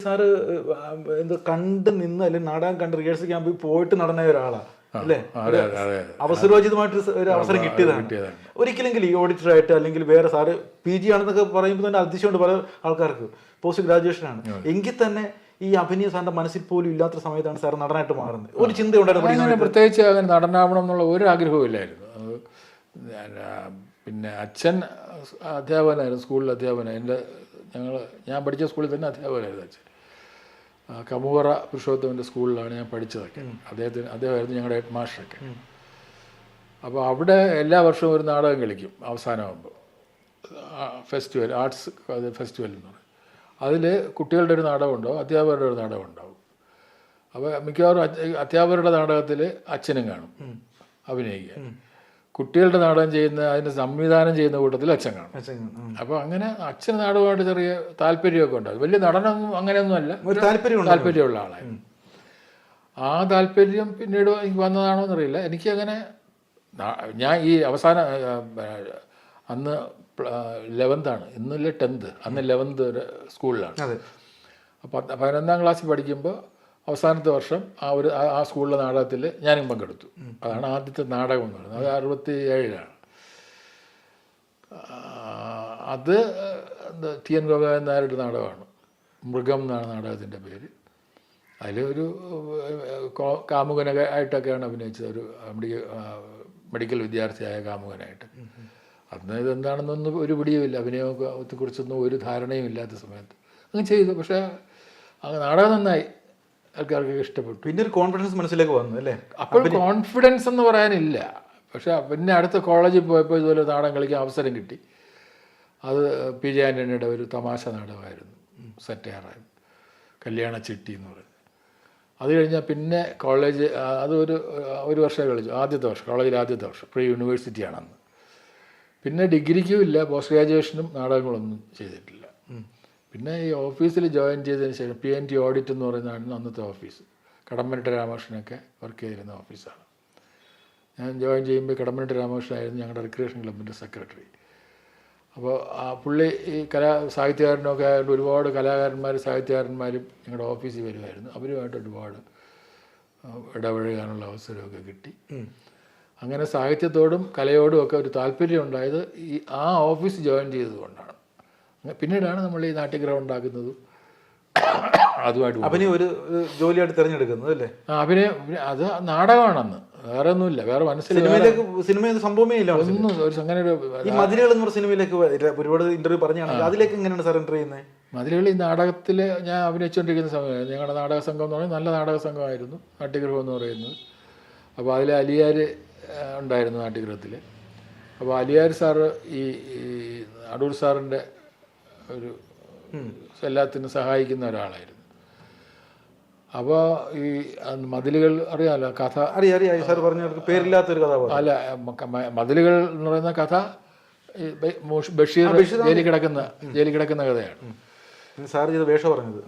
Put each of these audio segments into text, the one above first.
Sir എന്ത് കണ്ട് നിന്ന് അല്ലെങ്കിൽ നാടകം കണ്ട് റിഹേഴ്സൽ ക്യാമ്പിൽ പോയിട്ട് നടന്ന ഒരാളാണ് അല്ലേ? അവസരോചിതമായിട്ട് ഒരു അവസരം കിട്ടിയതാണ്. ഒരിക്കലെങ്കിൽ ഈ ഓഡിറ്ററായിട്ട് അല്ലെങ്കിൽ വേറെ സാറ് PG ആണെന്നൊക്കെ പറയുമ്പോൾ തന്നെ അതിശയമുണ്ട് പല ആൾക്കാർക്ക്. പോസ്റ്റ് ഗ്രാജുവേഷനാണ് എങ്കിൽ തന്നെ ഈ അഭിനയ സാറിന്റെ മനസ്സിൽ പോലും ഇല്ലാത്ത സമയത്താണ് സാർ നടനായിട്ട് മാറുന്നത്. ഒരു ചിന്ത ഉണ്ടായിരുന്നു പ്രത്യേകിച്ച് അങ്ങനെ നടനാവണം എന്നുള്ള ഒരു ആഗ്രഹവും ഇല്ലായിരുന്നു. പിന്നെ അച്ഛൻ അധ്യാപകനായിരുന്നു, സ്കൂളിൽ അധ്യാപകനാണ്. ഞാൻ പഠിച്ച സ്കൂളിൽ തന്നെ അധ്യാപകനായിരുന്നു അച്ഛൻ. കമുവറ പുരുഷോത്തമൻ്റെ സ്കൂളിലാണ് ഞാൻ പഠിച്ചതൊക്കെ. അദ്ദേഹമായിരുന്നു ഞങ്ങളുടെ ഹെഡ് മാസ്റ്ററൊക്കെ. അപ്പോൾ അവിടെ എല്ലാ വർഷവും ഒരു നാടകം കളിക്കും അവസാനമാകുമ്പോൾ. ഫെസ്റ്റിവൽ, ആർട്സ് ഫെസ്റ്റിവൽ എന്ന് പറയും. അതിൽ കുട്ടികളുടെ ഒരു നാടകം ഉണ്ടാവും, അധ്യാപകരുടെ ഒരു നാടകം ഉണ്ടാവും. അപ്പോൾ മിക്കവാറും അധ്യാപകരുടെ നാടകത്തിൽ അച്ഛനും കാണും അഭിനയിക്കുക. കുട്ടികളുടെ നാടകം ചെയ്യുന്ന, അതിൻ്റെ സംവിധാനം ചെയ്യുന്ന കൂട്ടത്തിൽ അച്ഛൻ കാണും. അപ്പോൾ അങ്ങനെ അച്ഛന് നാടകമായിട്ട് ചെറിയ താല്പര്യമൊക്കെ ഉണ്ടാകും. വലിയ നടനൊന്നും അങ്ങനെയൊന്നുമല്ല, താല്പര്യമുള്ള ആളായിരുന്നു. ആ താല്പര്യം പിന്നീട് എനിക്ക് വന്നതാണോ എന്നറിയില്ല. എനിക്കങ്ങനെ ഞാൻ ഈ അവസാന അന്ന് 11th ആണ്, ഇന്നല്ലേ 10th, അന്ന് 11th സ്കൂളിലാണ്. അപ്പോൾ 11ാം ക്ലാസ്സിൽ പഠിക്കുമ്പോൾ അവസാനത്തെ വർഷം ആ സ്കൂളിലെ നാടകത്തിൽ ഞാനും പങ്കെടുത്തു. അതാണ് ആദ്യത്തെ നാടകം എന്ന് പറയുന്നത്. അത് 67ലാണ്. അത് TN ഗോപനാഥൻ നായരുടെ നാടകമാണ്. മൃഗം എന്നാണ് നാടകത്തിൻ്റെ പേര്. അതിലൊരു കാമുകനായിട്ടൊക്കെയാണ് അഭിനയിച്ചത്, ഒരു മെഡിക്കൽ വിദ്യാർത്ഥിയായ കാമുകനായിട്ട്. അന്ന് ഇതെന്താണെന്നൊന്നും ഒരു പിടിയുമില്ല, അഭിനയത്തെക്കുറിച്ചൊന്നും ഒരു ധാരണയും ഇല്ലാത്ത സമയത്ത് അങ്ങ് ചെയ്തു. പക്ഷേ നാടകം നന്നായി, ആൾക്കാർക്കൊക്കെ ഇഷ്ടപ്പെട്ടു. പിന്നെ ഒരു കോൺഫിഡൻസ് മനസ്സിലേക്ക് വന്നു അല്ലേ? അപ്പോൾ കോൺഫിഡൻസ് എന്ന് പറയാനില്ല. പക്ഷെ പിന്നെ അടുത്ത കോളേജിൽ പോയപ്പോൾ ഇതുപോലെ നാടകം കളിക്കാൻ അവസരം കിട്ടി. അത് PJ ആൻ്റണിയുടെ ഒരു തമാശ നാടകമായിരുന്നു, സെറ്റയറായിരുന്നു, കല്യാണ ചിട്ടി എന്ന് പറയുന്നത്. അത് കഴിഞ്ഞാൽ പിന്നെ കോളേജ്, ഒരു വർഷം കളിച്ചു. ആദ്യത്തെ വർഷം, കോളേജിൽ ആദ്യത്തെ വർഷം, പ്രീ യൂണിവേഴ്സിറ്റിയാണ് അന്ന്. പിന്നെ ഡിഗ്രിക്കും ഇല്ല, പോസ്റ്റ് ഗ്രാജുവേഷനും നാടകങ്ങളൊന്നും ചെയ്തിട്ടില്ല. പിന്നെ ഈ ഓഫീസിൽ ജോയിൻ ചെയ്തതിന് ശേഷം PNT ഓഡിറ്റ് എന്ന് പറയുന്നതാണ് അന്നത്തെ ഓഫീസ്. കടമ്പനിട്ട രാമകൃഷ്ണനൊക്കെ വർക്ക് ചെയ്തിരുന്ന ഓഫീസാണ്. ഞാൻ ജോയിൻ ചെയ്യുമ്പോൾ കടമ്പനിട്ട രാമകൃഷ്ണനായിരുന്നു ഞങ്ങളുടെ റിക്രിയേഷൻ ക്ലബിൻ്റെ സെക്രട്ടറി. അപ്പോൾ ആ പുള്ളി ഈ സാഹിത്യകാരനൊക്കെ ആയതുകൊണ്ട് ഒരുപാട് കലാകാരന്മാരും സാഹിത്യകാരന്മാരും ഞങ്ങളുടെ ഓഫീസിൽ വരുമായിരുന്നു. അവരുമായിട്ട് ഒരുപാട് ഇടപഴകാനുള്ള അവസരമൊക്കെ കിട്ടി. അങ്ങനെ സാഹിത്യത്തോടും കലയോടും ഒക്കെ ഒരു താല്പര്യം ഉണ്ടായത് ആ ഓഫീസ് ജോയിൻ ചെയ്തതുകൊണ്ടാണ്. പിന്നീടാണ് നമ്മൾ ഈ നാട്യഗ്രഹം ഉണ്ടാക്കുന്നതും അതുമായിട്ട് അഭിനയം ഒരു ജോലിയായിട്ട് തിരഞ്ഞെടുക്കുന്നത് അല്ലേ? അഭിനയം അത് നാടകമാണെന്ന്, വേറെ ഒന്നുമില്ല, വേറെ സിനിമ സംഭവമേ ഇല്ല. ഒന്നും അങ്ങനെ ഈ മതിലുകൾ എന്ന് പറഞ്ഞ സിനിമയിലേക്ക് ഒരുപാട് ഇന്റർവ്യൂ പറഞ്ഞാണ്, അതിലേക്ക് എങ്ങനെയാണ് സാർ എൻ്റർ ചെയ്യുന്നത്? മതിലുകൾ ഈ നാടകത്തിൽ ഞാൻ അഭിനയിച്ചുകൊണ്ടിരിക്കുന്ന സമയമായിരുന്നു. ഞങ്ങളുടെ നാടക സംഘം എന്ന് പറയുന്നത് നല്ല നാടക സംഘമായിരുന്നു നാട്യഗ്രഹം എന്ന് പറയുന്നത്. അപ്പോൾ അതിൽ അലിയാർ ഉണ്ടായിരുന്നു നാട്യഗ്രഹത്തിൽ. അപ്പോൾ അലിയാർ സാറ് ഈ അടൂർ സാറിൻ്റെ ഒരു എല്ലാത്തിനും സഹായിക്കുന്ന ഒരാളായിരുന്നു. അപ്പോൾ ഈ മതിലുകൾ അറിയാമല്ലോ, കഥ അറിയാം സാർ പറഞ്ഞവർക്ക് പേരില്ലാത്തൊരു കഥ അല്ല. മതിലുകൾ എന്ന് പറയുന്ന കഥ ബഷീർ ജയിലിൽ കിടക്കുന്ന കഥയാണ്. സാർ ചെയ്ത വേഷം പറഞ്ഞത്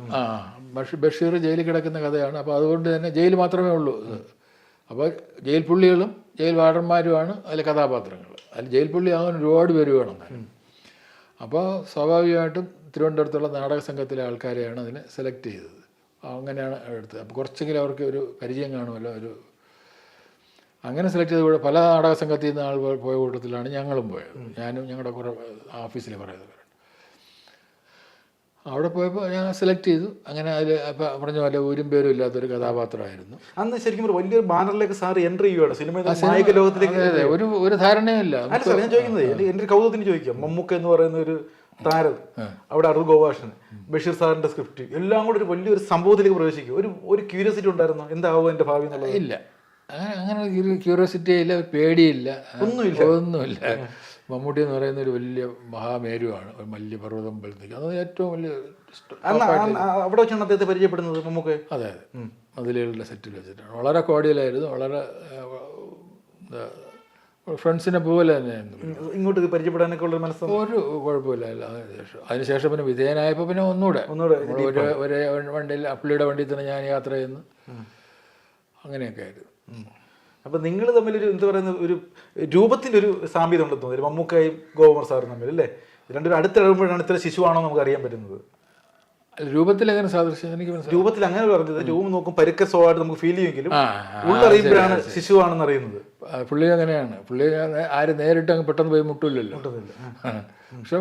ബഷീർ ജയിലിൽ കിടക്കുന്ന കഥയാണ്. അപ്പോൾ അതുകൊണ്ട് തന്നെ ജയിൽ മാത്രമേ ഉള്ളൂ. അപ്പോൾ ജയിൽ പുള്ളികളും ജയിൽ വാർഡന്മാരുമാണ് അതിലെ കഥാപാത്രങ്ങൾ. അതിൽ ജയിൽ പുള്ളി ആകാൻ ഒരുപാട് പേര് വേണം. അപ്പോൾ സ്വാഭാവികമായിട്ടും തിരുവനന്തപുരത്തുള്ള നാടക സംഘത്തിലെ ആൾക്കാരെയാണ് അതിനെ സെലക്ട് ചെയ്തത്. അങ്ങനെയാണ് എടുത്തത്. അപ്പോൾ കുറച്ചെങ്കിലും അവർക്ക് ഒരു പരിചയം കാണുമല്ലോ. അങ്ങനെ സെലക്ട് ചെയ്ത പല നാടക സംഘത്തിൽ നിന്ന് ആൾ പോയ കൂട്ടത്തിലാണ് ഞങ്ങളും പോയത്. ഞാനും ഞങ്ങളുടെ കുറേ ഓഫീസിൽ കുറേ പേരുണ്ട്. അവിടെ പോയപ്പോൾ ഞാൻ സെലക്ട് ചെയ്തു. അങ്ങനെ അതിൽ പറഞ്ഞ പോലെ ഊരും പേരും ഇല്ലാത്തൊരു കഥാപാത്രമായിരുന്നു. അന്ന് ശരിക്കും വലിയൊരു ബാനറിലേക്ക് സാർ എൻട്രി ചെയ്യുകയാണ് സിനിമ ലോകത്തിലേക്ക്. ഒരു ധാരണയില്ല. ഞാൻ ചോദിക്കുന്നത്, എൻ്റെ ഒരു കൗതുകത്തിന് ചോദിക്കാം, മമ്മൂക്ക എന്ന് പറയുന്ന ഒരു താരം, അവിടെ അടൂർ ഗോപാലകൃഷ്ണൻ, ബഷീർ സാറിന്റെ സ്ക്രിപ്റ്റ് എല്ലാം കൂടെ ഒരു വലിയൊരു സംഭവത്തിലേക്ക് പ്രവേശിക്കും. ഒരു ക്യൂരിയോസിറ്റി ഉണ്ടായിരുന്നു, എന്താവും എൻ്റെ ഭാവി എന്നുള്ളത്? ഇല്ല, അങ്ങനെ ക്യൂരിയോസിറ്റി ഇല്ല, പേടിയില്ല, ഒന്നുമില്ല. മമ്മൂട്ടി എന്ന് പറയുന്ന ഒരു വലിയ മഹാമേരുവാണ്, ഒരു വലിയ പർവ്വതം പോലത്തേക്ക്. അത് ഏറ്റവും വലിയ അവിടെ വെച്ചാണ് അദ്ദേഹത്തെ പരിചയപ്പെടുന്നത് മമ്മൂക്ക. അതെ, മതിലുകളുടെ സെറ്റിൽ വെച്ചിട്ടാണ്. വളരെ കോടിയലായിരുന്നു, വളരെ ഫ്രണ്ട്സിനെ പോലെ തന്നെയായിരുന്നു. ഇങ്ങോട്ട് പരിചയപ്പെടാനൊക്കെ ഉള്ള മനസ്സ് ഒരു കുഴപ്പമില്ല. അതിനുശേഷം പിന്നെ വിധേയനായപ്പോൾ പിന്നെ ഒന്നുകൂടെ ഒരേ വണ്ടിയിൽ, പുള്ളിയുടെ വണ്ടിയിൽ തന്നെ ഞാൻ യാത്ര ചെയ്യുന്നു. അങ്ങനെയൊക്കെ ആയിരുന്നു. അപ്പം നിങ്ങൾ തമ്മിലൊരു എന്താ പറയുന്ന ഒരു രൂപത്തിൻ്റെ ഒരു സാമ്യത ഉണ്ടെന്ന് തോന്നുന്നു, മമ്മൂക്കയും ഗോകുമാർ സാറും തമ്മിൽ അല്ലേ? രണ്ടുപേരും അടുത്തിടകുമ്പോഴാണ് ഇത്ര ശിശുവാണോ നമുക്ക് അറിയാൻ പറ്റുന്നത്. രൂപത്തിൽ എങ്ങനെ സാദൃശ്യം എനിക്ക് മനസ്സിലായി. രൂപത്തിൽ അങ്ങനെ പറഞ്ഞത്, രൂപം നോക്കും പരുക്ക സ്വഭാവമായിട്ട് നമുക്ക് ഫീൽ ചെയ്യുമെങ്കിലും ആ ഉള്ളറിയുമ്പോഴാണ് ശിശുവാണെന്ന് അറിയുന്നത്. പുള്ളി അങ്ങനെയാണ്. പുള്ളി ആരും നേരിട്ട് അങ്ങ് പെട്ടെന്ന് പോയി മുട്ടില്ലല്ലോ. പക്ഷെ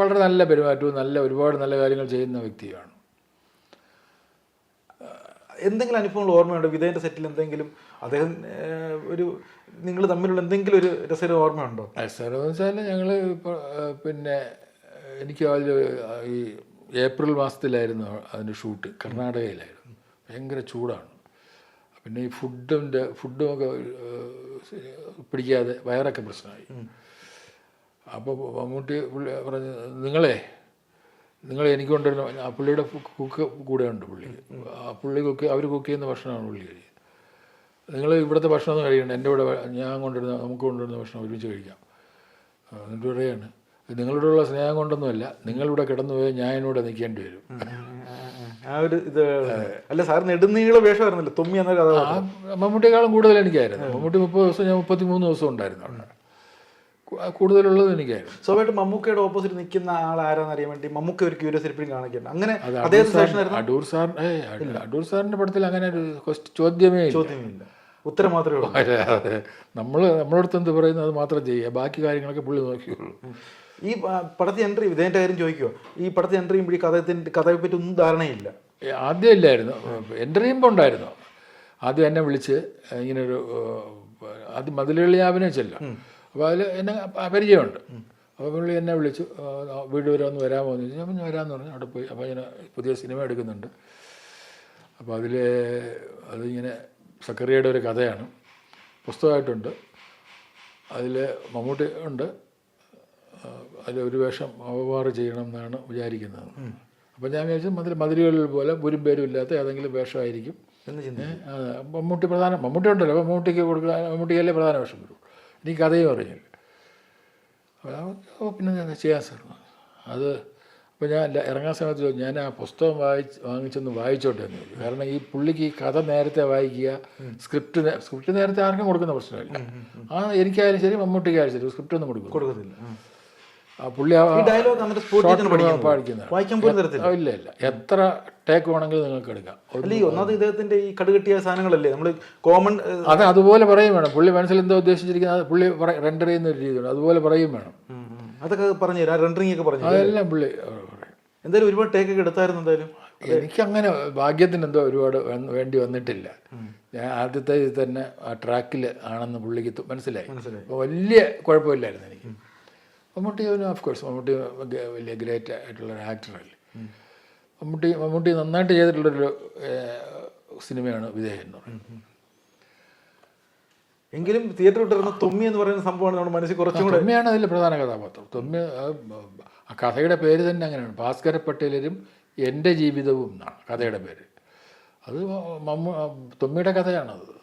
വളരെ നല്ല പെരുമാറ്റവും ഒരുപാട് നല്ല കാര്യങ്ങൾ ചെയ്യുന്ന വ്യക്തിയാണ്. എന്തെങ്കിലും അനുഭവങ്ങൾ ഓർമ്മയുണ്ടോ വിധേയൻ്റെ സെറ്റിൽ? എന്തെങ്കിലും അദ്ദേഹം ഒരു നിങ്ങൾ തമ്മിലുള്ള എന്തെങ്കിലും ഒരു രസകര ഓർമ്മയുണ്ടോ? രസകരം എന്ന് വെച്ചാൽ ഞങ്ങൾ പിന്നെ എനിക്ക് അതിൽ ഈ ഏപ്രിൽ മാസത്തിലായിരുന്നു അതിൻ്റെ ഷൂട്ട്. കർണാടകയിലായിരുന്നു. ഭയങ്കര ചൂടാണ്. പിന്നെ ഈ ഫുഡുമൊക്കെ പിടിക്കാതെ വയറൊക്കെ പ്രശ്നമായി. അപ്പോൾ മമ്മൂട്ടി പറഞ്ഞ് നിങ്ങൾ എനിക്ക് കൊണ്ടുവരുന്ന പുള്ളിയുടെ കുക്ക് കൂടെ ഉണ്ട്. പുള്ളി അവർ കുക്ക് ചെയ്യുന്ന ഭക്ഷണമാണ് പുള്ളി കഴിയുന്നത്. നിങ്ങൾ ഇവിടുത്തെ ഭക്ഷണം ഒന്നും കഴിയണ്ട, എൻ്റെ കൂടെ നമുക്ക് കൊണ്ടുവരുന്ന ഭക്ഷണം ഒരുമിച്ച് കഴിക്കാം. എന്നിട്ട് പറയുകയാണ്, നിങ്ങളുടെ ഉള്ള സ്നേഹം കൊണ്ടൊന്നുമല്ല, നിങ്ങളിവിടെ കിടന്നു പോയാൽ ഞാൻ എന്നോട് നിൽക്കേണ്ടി വരും. ആ ഒരു ഇത് അല്ല സാർ നെടുന്നീള വേഷമായിരുന്നല്ലോ തൊമ്മി എന്ന കഥ. മമ്മൂട്ടിയെക്കാളും കൂടുതൽ എനിക്കായിരുന്നു. മമ്മൂട്ടി 30 ദിവസം, ഞാൻ 33 ദിവസം ഉണ്ടായിരുന്നു അവിടെ. കൂടുതലുള്ളത് എനിക്കായിരുന്നു. സ്വാഭാവികമായിട്ട് മമ്മൂക്കയുടെ ഓപ്പോസിറ്റ് നിൽക്കുന്ന ആൾ ആരാന്ന് അറിയാൻ വേണ്ടി മമ്മൂക്ക ഒരു ക്യൂരിയോസിറ്റി എപ്പോഴും കാണിക്കണം. അങ്ങനെ അടൂർ സാറിന്റെ പടത്തിൽ അങ്ങനെ ഒരു ചോദ്യമേ ചോദ്യമില്ല, ഉത്തരം മാത്രമേ ഉള്ളൂ. നമ്മളടുത്ത് എന്ത് പറയുന്നത് അത് മാത്രം ചെയ്യുക, ബാക്കി കാര്യങ്ങളൊക്കെ പുള്ളി നോക്കിയുള്ളൂ. ഈ പടത്തിൽ എൻട്രി വിധേയൻ്റെ കാര്യം ചോദിക്കുമോ? ഈ പടത്തിൽ എൻട്രി ചെയ്യുമ്പോൾ ഈ കഥയെ പറ്റി ഒന്നും ധാരണയില്ല. ആദ്യം ഇല്ലായിരുന്നു. എൻട്രി ചെയ്യുമ്പോൾ ഉണ്ടായിരുന്നു. ആദ്യം എന്നെ വിളിച്ച് ഇങ്ങനൊരു ആദ്യം മതിലുകളി അഭിനയിച്ചല്ലോ. അപ്പോൾ അതിൽ എന്നെ പരിചയമുണ്ട്. അപ്പോൾ പുള്ളി എന്നെ വിളിച്ചു, വീട് വരെ ഒന്ന് വരാമോ എന്ന് ചോദിച്ചു. അപ്പം ഞാൻ വരാമെന്ന് പറഞ്ഞു. അവിടെ പോയി. അപ്പോൾ ഇങ്ങനെ പുതിയ സിനിമ എടുക്കുന്നുണ്ട്. അപ്പോൾ അതിങ്ങനെ സക്കറിയയുടെ ഒരു കഥയാണ്, പുസ്തകമായിട്ടുണ്ട്. അതിൽ മമ്മൂട്ടി ഉണ്ട്. അതിലൊരു വേഷം അവവാറ് ചെയ്യണം എന്നാണ് വിചാരിക്കുന്നത്. അപ്പോൾ ഞാൻ വിചാരിച്ചത് മതിലുകളിൽ പോലെ ഒരു പേരും ഇല്ലാത്ത ഏതെങ്കിലും വേഷമായിരിക്കും. മമ്മൂട്ടി ഉണ്ടല്ലോ, അപ്പോൾ മമ്മൂട്ടിക്കല്ലേ പ്രധാന വേഷം വരും. എനിക്ക് കഥയും അറിയില്ല. പിന്നെ ഞാൻ ചെയ്യാൻ സാർ അത്. അപ്പോൾ ഞാൻ ഇറങ്ങാൻ സമയത്ത് ഞാൻ ആ പുസ്തകം വാങ്ങിച്ചൊന്ന് വായിച്ചോട്ടെ എന്ന് ചോദിച്ചു. കാരണം ഈ പുള്ളിക്ക് ഈ കഥ നേരത്തെ വായിക്കുക, സ്ക്രിപ്റ്റ് നേരത്തെ ആർക്കും കൊടുക്കുന്ന പ്രശ്നമില്ല. എനിക്കായാലും ശരി മമ്മൂട്ടിക്കായാലും ശരി സ്ക്രിപ്റ്റ് ഒന്നും കൊടുക്കുന്നില്ല. പുള്ളി ഇല്ല എത്ര ടേക്ക് വേണമെങ്കിലും നിങ്ങൾക്ക് എടുക്കാം. ഇദ്ദേഹത്തിന്റെ ഈ കടുകെട്ടിയ സാധനങ്ങളല്ലേ നമ്മൾ കോമൺ, അത് അതുപോലെ പറയും വേണം. പുള്ളി മനസ്സിൽ എന്തോ ഉദ്ദേശിച്ചിരിക്കുന്നത് പുള്ളി റെൻഡർ ചെയ്യുന്ന ഒരു രീതിയാണ്, അതുപോലെ പറയും വേണം. അതൊക്കെ പറഞ്ഞു റെൻഡറിംഗ് ഒക്കെ പറഞ്ഞു അതെല്ലാം പുള്ളി എന്തായാലും ഒരുപാട് ടേക്കൊക്കെ എടുത്തായിരുന്നു. എന്തായാലും എനിക്കങ്ങനെ ഭാഗ്യത്തിന് എന്തോ ഒരുപാട് വേണ്ടി വന്നിട്ടില്ല. ഞാൻ ആദ്യത്തെ ഇത് തന്നെ ആ ട്രാക്കിൽ ആണെന്ന് പുള്ളിക്ക് മനസ്സിലായി. അപ്പോൾ വലിയ കുഴപ്പമില്ലായിരുന്നു എനിക്ക്. മമ്മൂട്ടി ഓഫ് കോഴ്സ് മമ്മൂട്ടി വലിയ ഗ്രേറ്റ് ആയിട്ടുള്ളൊരു ആക്ടറല്ലേ. മമ്മൂട്ടി നന്നായിട്ട് ചെയ്തിട്ടുള്ളൊരു സിനിമയാണ് വിധേയൻ എന്ന് പറയുന്നത്. എങ്കിലും തിയേറ്റർ വിട്ടിരുന്ന തൊമ്മി എന്ന് പറയുന്ന സംഭവമാണ് നമ്മുടെ മനസ്സിൽ കുറച്ചും കൂടെ. തൊമ്മിയാണ് അതിൽ പ്രധാന കഥാപാത്രം. തൊമ്മി ആ കഥയുടെ പേര് തന്നെ അങ്ങനെയാണ്, ഭാസ്കര പട്ടേലരും എൻ്റെ ജീവിതവും എന്നാണ് കഥയുടെ പേര്. അത് തൊമ്മിയുടെ കഥയാണത്.